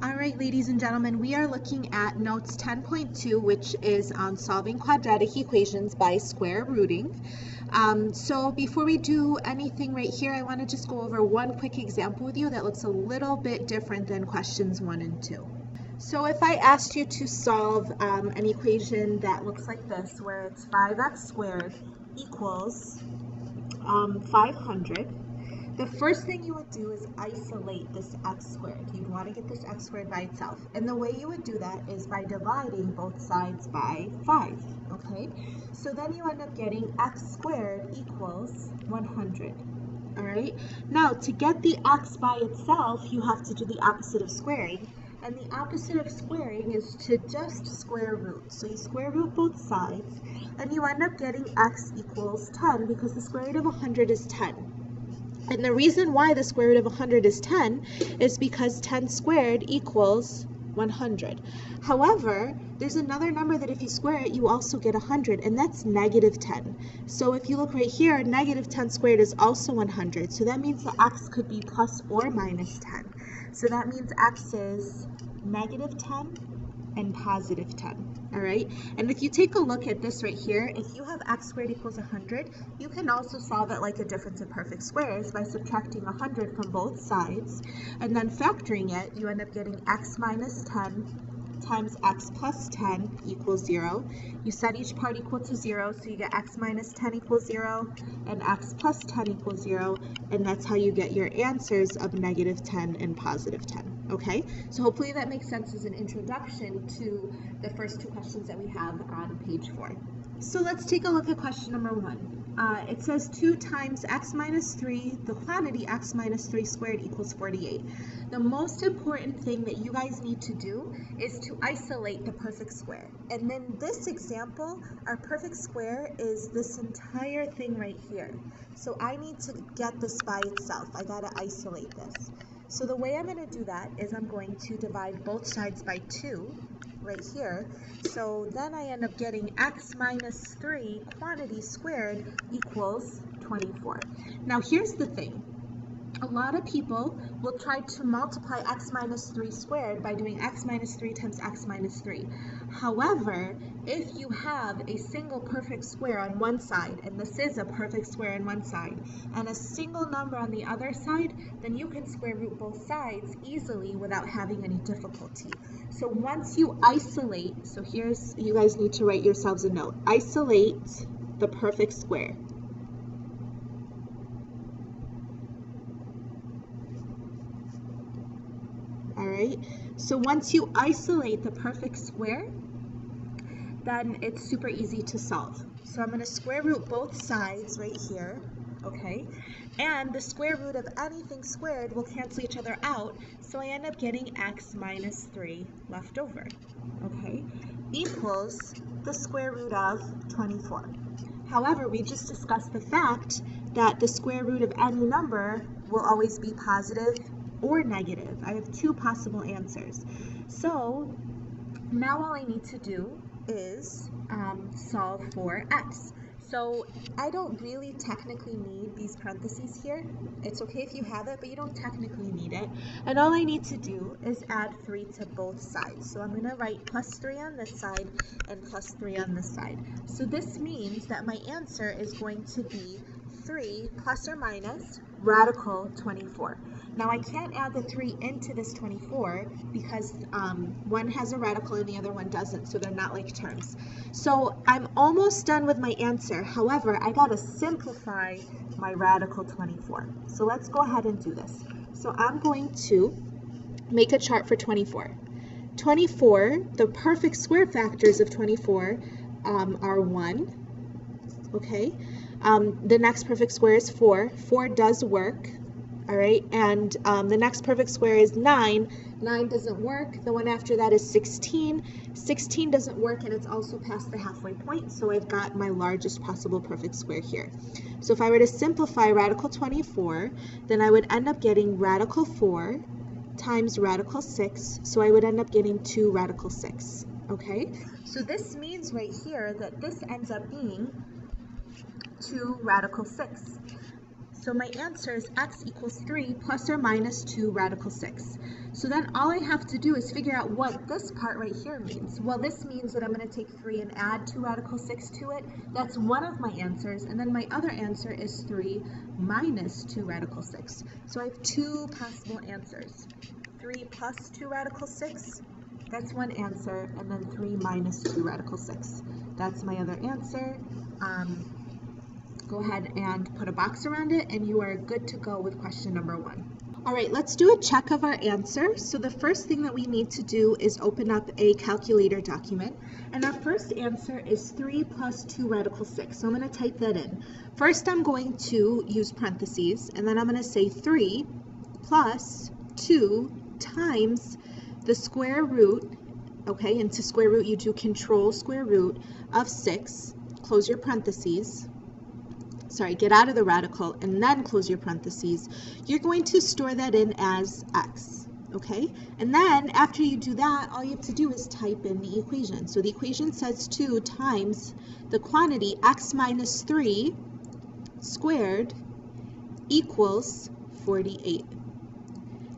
All right, ladies and gentlemen, we are looking at notes 10.2, which is on solving quadratic equations by square rooting. So before we do anything right here, I want to just go over one quick example with you that looks a little bit different than questions 1 and 2. So if I asked you to solve an equation that looks like this, where it's 5x squared equals 500, the first thing you would do is isolate this x squared. You'd want to get this x squared by itself. And the way you would do that is by dividing both sides by 5, okay? So then you end up getting x squared equals 100, all right? Now, to get the x by itself, you have to do the opposite of squaring. And the opposite of squaring is to just square root. So you square root both sides, and you end up getting x equals 10 because the square root of 100 is 10. And the reason why the square root of 100 is 10 is because 10 squared equals 100. However, there's another number that if you square it, you also get 100, and that's negative 10. So if you look right here, negative 10 squared is also 100. So that means that x could be plus or minus 10. So that means x is negative 10 and positive 10, all right? And if you take a look at this right here, if you have x squared equals 100, you can also solve it like a difference in perfect squares by subtracting 100 from both sides, and then factoring it, you end up getting x minus 10 times x plus 10 equals 0. You set each part equal to 0, so you get x minus 10 equals 0 and x plus 10 equals 0, and that's how you get your answers of negative 10 and positive 10, okay? So hopefully that makes sense as an introduction to the first two questions that we have on page 4. So let's take a look at question number 1. It says 2 times x minus 3, the quantity x minus 3 squared equals 48. The most important thing that you guys need to do is to isolate the perfect square. And in this example, our perfect square is this entire thing right here. So I need to get this by itself. I gotta isolate this. So the way I'm gonna do that is I'm going to divide both sides by 2 right here. So then I end up getting x minus 3 quantity squared equals 24. Now here's the thing. A lot of people will try to multiply x minus 3 squared by doing x minus 3 times x minus 3. However, if you have a single perfect square on one side, and this is a perfect square on one side, and a single number on the other side, then you can square root both sides easily without having any difficulty. So once you isolate, so here's, you guys need to write yourselves a note, isolate the perfect square. All right, so once you isolate the perfect square, then it's super easy to solve. So I'm going to square root both sides right here, okay? And the square root of anything squared will cancel each other out, so I end up getting x minus 3 left over, okay? Equals the square root of 24. However, we just discussed the fact that the square root of any number will always be positive or negative. I have two possible answers. So now all I need to do is solve for x. So I don't really technically need these parentheses here. It's okay if you have it, but you don't technically need it. And all I need to do is add 3 to both sides. So I'm going to write plus 3 on this side and plus 3 on this side. So this means that my answer is going to be 3 plus or minus radical 24. Now I can't add the 3 into this 24 because one has a radical and the other one doesn't, so they're not like terms. So I'm almost done with my answer. However, I gotta simplify my radical 24. So let's go ahead and do this. So I'm going to make a chart for 24. 24, the perfect square factors of 24 are 1, okay? The next perfect square is 4. 4 does work, all right? And the next perfect square is 9. 9 doesn't work. The one after that is 16. 16 doesn't work, and it's also past the halfway point, so I've got my largest possible perfect square here. So if I were to simplify radical 24, then I would end up getting radical 4 times radical 6, so I would end up getting 2 radical 6, okay? So this means right here that this ends up being 2 radical 6. So my answer is x equals 3 plus or minus 2 radical 6. So then all I have to do is figure out what this part right here means. Well, this means that I'm going to take 3 and add 2 radical 6 to it. That's one of my answers. And then my other answer is 3 minus 2 radical 6. So I have two possible answers. 3 plus 2 radical 6, that's one answer. And then 3 minus 2 radical 6. That's my other answer. Go ahead and put a box around it, and you are good to go with question number 1. All right, let's do a check of our answer. So the first thing that we need to do is open up a calculator document. And our first answer is 3 plus 2 radical 6. So I'm going to type that in. First, I'm going to use parentheses, and then I'm going to say 3 plus 2 times the square root, okay, and to square root you do control square root of 6, close your parentheses. Sorry, get out of the radical and then close your parentheses. You're going to store that in as x, okay? And then after you do that, all you have to do is type in the equation. So the equation says 2 times the quantity x minus 3 squared equals 48.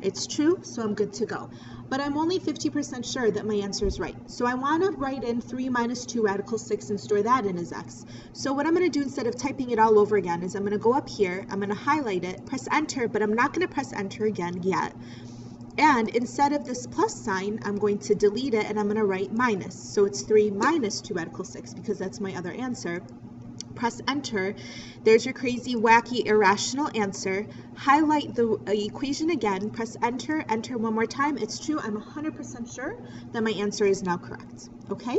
It's true, so I'm good to go. But I'm only 50% sure that my answer is right. So I want to write in 3 minus 2 radical 6 and store that in as x. So what I'm going to do instead of typing it all over again is I'm going to go up here, I'm going to highlight it, press enter, but I'm not going to press enter again yet. And instead of this plus sign, I'm going to delete it and I'm going to write minus. So it's 3 minus 2 radical 6 because that's my other answer. Press enter. There's your crazy, wacky, irrational answer. Highlight the equation again, press enter, enter one more time. It's true. I'm 100% sure that my answer is now correct. Okay?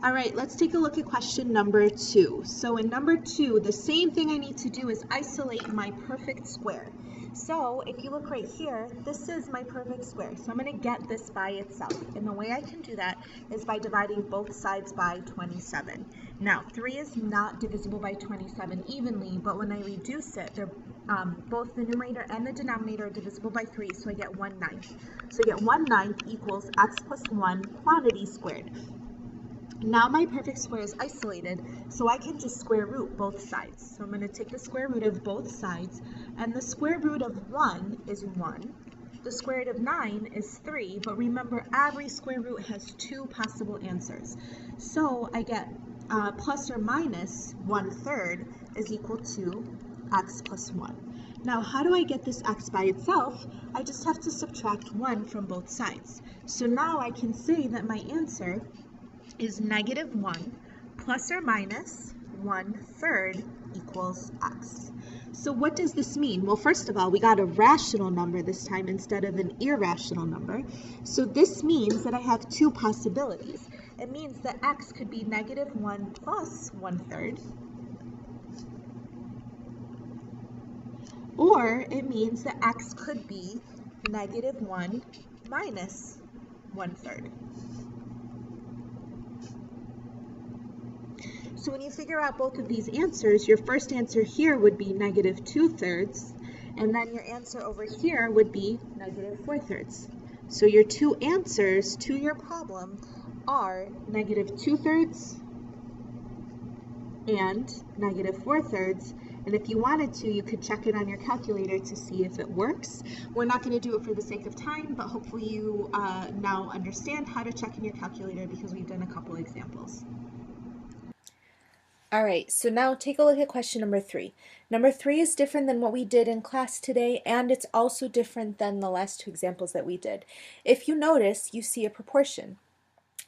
All right, let's take a look at question number 2. So in number 2, the same thing I need to do is isolate my perfect square. So if you look right here, this is my perfect square. So I'm going to get this by itself. And the way I can do that is by dividing both sides by 27. Now, 3 is not divisible by 27 evenly, but when I reduce it, they're both the numerator and the denominator are divisible by 3, so I get 1/9. So I get 1/9 equals x plus 1 quantity squared. Now my perfect square is isolated, so I can just square root both sides. So I'm going to take the square root of both sides, and the square root of 1 is 1. The square root of 9 is 3, but remember every square root has two possible answers. So I get plus or minus 1/3 is equal to x plus 1. Now how do I get this x by itself? I just have to subtract 1 from both sides. So now I can say that my answer is -1 plus or minus 1/3 equals x. So what does this mean? Well, first of all, we got a rational number this time instead of an irrational number. So this means that I have two possibilities. It means that x could be -1 plus 1/3, or it means that x could be -1 minus 1/3. So when you figure out both of these answers, your first answer here would be -2/3, and then your answer over here would be -4/3. So your two answers to your problem are -2/3 and -4/3. And if you wanted to, you could check it on your calculator to see if it works. We're not going to do it for the sake of time, but hopefully you now understand how to check in your calculator because we've done a couple examples. All right, so now take a look at question number 3. Number 3 is different than what we did in class today, and it's also different than the last two examples that we did. If you notice, you see a proportion.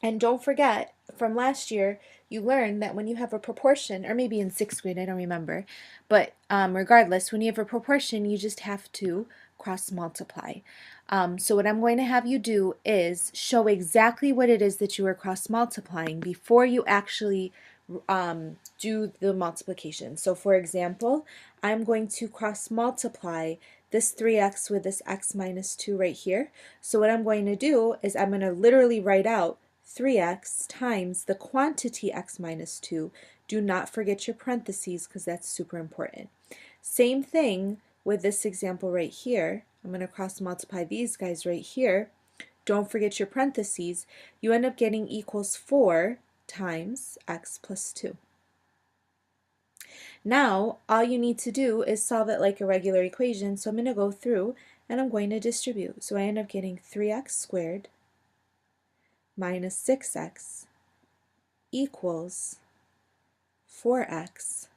And don't forget, from last year, you learned that when you have a proportion, or maybe in 6th grade, I don't remember, but regardless, when you have a proportion, you just have to cross multiply. So what I'm going to have you do is show exactly what it is that you are cross multiplying before you actually do the multiplication. So for example, I'm going to cross multiply this 3x with this x minus 2 right here. So what I'm going to do is I'm going to literally write out 3x times the quantity x minus 2. Do not forget your parentheses because that's super important. Same thing with this example right here. I'm going to cross multiply these guys right here. Don't forget your parentheses. You end up getting equals 4 times x plus 2. Now, all you need to do is solve it like a regular equation. So I'm going to go through and I'm going to distribute. So I end up getting 3x squared minus 6x equals 4x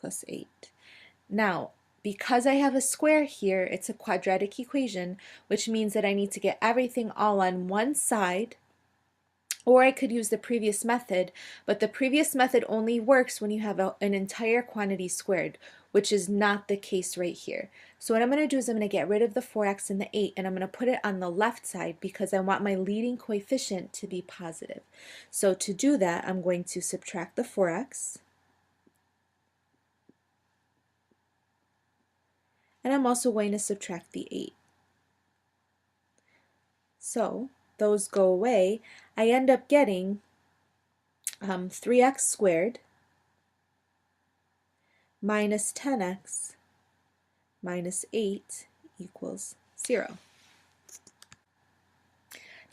plus 8. Now, because I have a square here, it's a quadratic equation, which means that I need to get everything all on one side, or I could use the previous method, but the previous method only works when you have an entire quantity squared, which is not the case right here. So what I'm going to do is I'm going to get rid of the 4x and the 8, and I'm going to put it on the left side because I want my leading coefficient to be positive. So to do that, I'm going to subtract the 4x, and I'm also going to subtract the 8. So those go away. I end up getting 3x squared minus 10x minus 8 equals 0.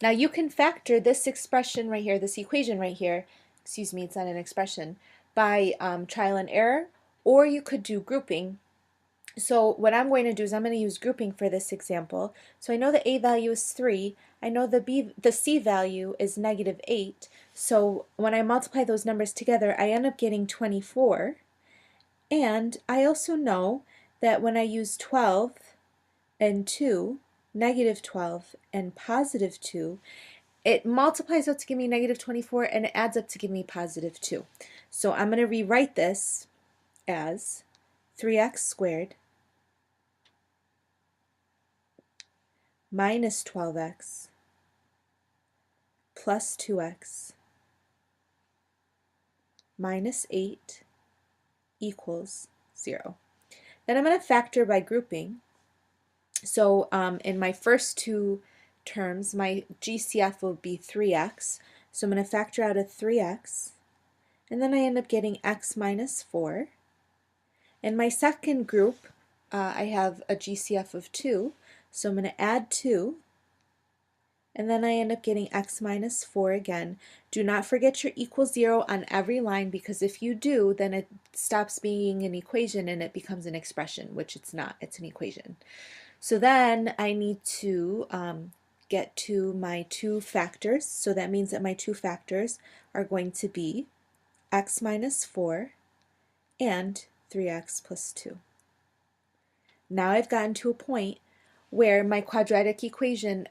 Now you can factor this expression right here, this equation right here, excuse me, it's not an expression, by trial and error, or you could do grouping. So what I'm going to do is I'm going to use grouping for this example. So I know the A value is 3. I know the C value is negative 8. So when I multiply those numbers together, I end up getting 24. And I also know that when I use 12 and 2, negative 12 and positive 2, it multiplies out to give me negative 24 and it adds up to give me positive 2. So I'm going to rewrite this as 3x squared minus 12x plus 2x minus 8 equals 0. Then I'm going to factor by grouping. So in my first two terms, my GCF will be 3x. So I'm going to factor out a 3x, and then I end up getting x minus 4. In my second group, I have a GCF of 2, so I'm going to add 2, and then I end up getting x minus 4 again. Do not forget your equals 0 on every line, because if you do, then it stops being an equation and it becomes an expression, which it's not, it's an equation. So then I need to get to my two factors, so that means that my two factors are going to be x minus 4 and 3x plus 2. Now I've gotten to a point where my quadratic equation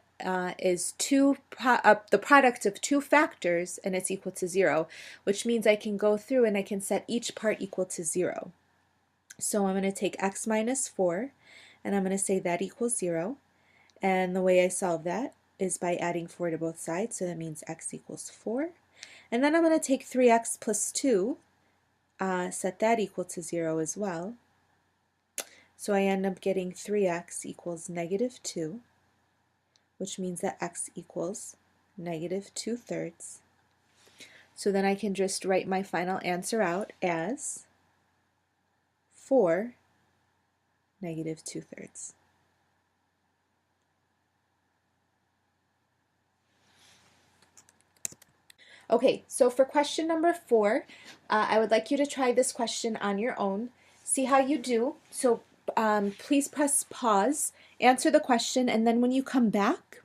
is the product of two factors, and it's equal to 0, which means I can go through and I can set each part equal to 0. So I'm going to take x minus 4, and I'm going to say that equals 0. And the way I solve that is by adding 4 to both sides, so that means x equals 4. And then I'm going to take 3x plus 2, set that equal to 0 as well. So I end up getting 3x equals negative 2, which means that x equals negative 2/3. So then I can just write my final answer out as 4 negative 2/3. Okay, so for question number 4, I would like you to try this question on your own. See how you do. So please press pause, answer the question, and then when you come back,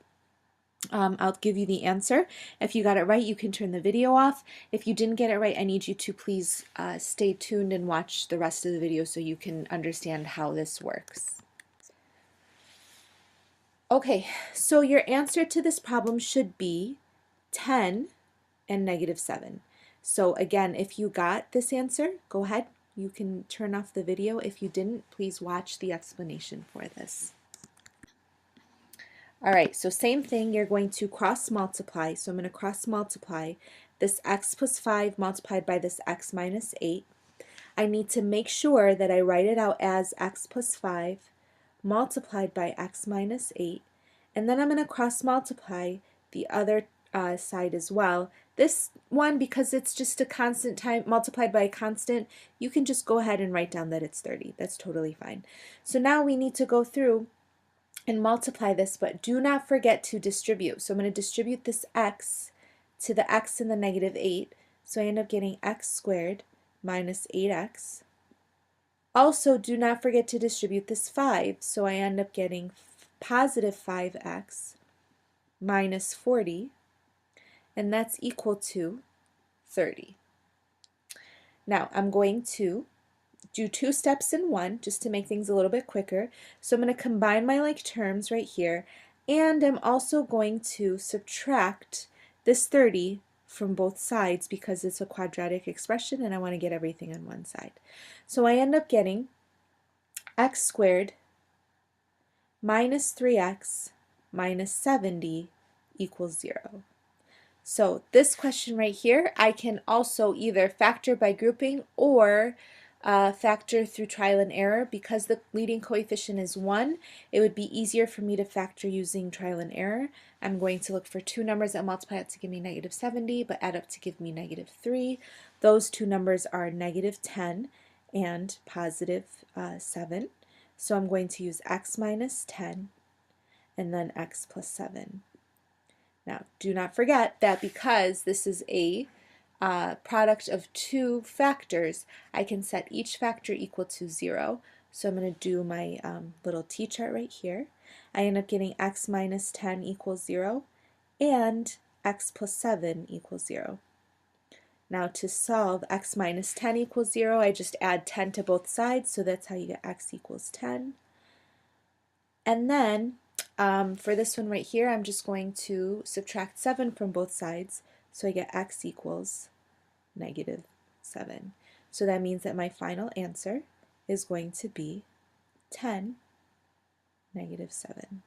I'll give you the answer. If you got it right, you can turn the video off. If you didn't get it right, I need you to please stay tuned and watch the rest of the video so you can understand how this works. Okay, so your answer to this problem should be 10 and negative 7. So again, if you got this answer, go ahead. You can turn off the video. If you didn't, please watch the explanation for this. All right, so same thing, you're going to cross multiply. So I'm going to cross multiply this x plus 5 multiplied by this x minus 8. I need to make sure that I write it out as x plus 5 multiplied by x minus 8. And then I'm going to cross multiply the other side as well. This one, because it's just a constant time multiplied by a constant, you can just go ahead and write down that it's 30. That's totally fine. So now we need to go through and multiply this, but do not forget to distribute. So I'm going to distribute this x to the x in the negative 8. So I end up getting x squared minus 8x Also, do not forget to distribute this 5, so I end up getting positive 5x minus 40, and that's equal to 30. Now, I'm going to do 2 steps in one just to make things a little bit quicker. So I'm going to combine my like terms right here, and I'm also going to subtract this 30 from both sides because it's a quadratic expression and I want to get everything on one side. So I end up getting x squared minus 3x minus 70 equals 0. So this question right here, I can also either factor by grouping or factor through trial and error. Because the leading coefficient is 1, it would be easier for me to factor using trial and error. I'm going to look for two numbers that multiply out to give me negative 70, but add up to give me negative 3. Those two numbers are negative 10 and positive 7. So I'm going to use x minus 10 and then x plus 7. Now, do not forget that because this is a product of two factors, I can set each factor equal to 0. So I'm going to do my little t-chart right here. I end up getting x minus 10 equals 0 and x plus 7 equals 0. Now to solve x minus 10 equals 0, I just add 10 to both sides, so that's how you get x equals 10. And then for this one right here, I'm just going to subtract 7 from both sides, so I get x equals negative 7. So that means that my final answer is going to be 10, negative 7.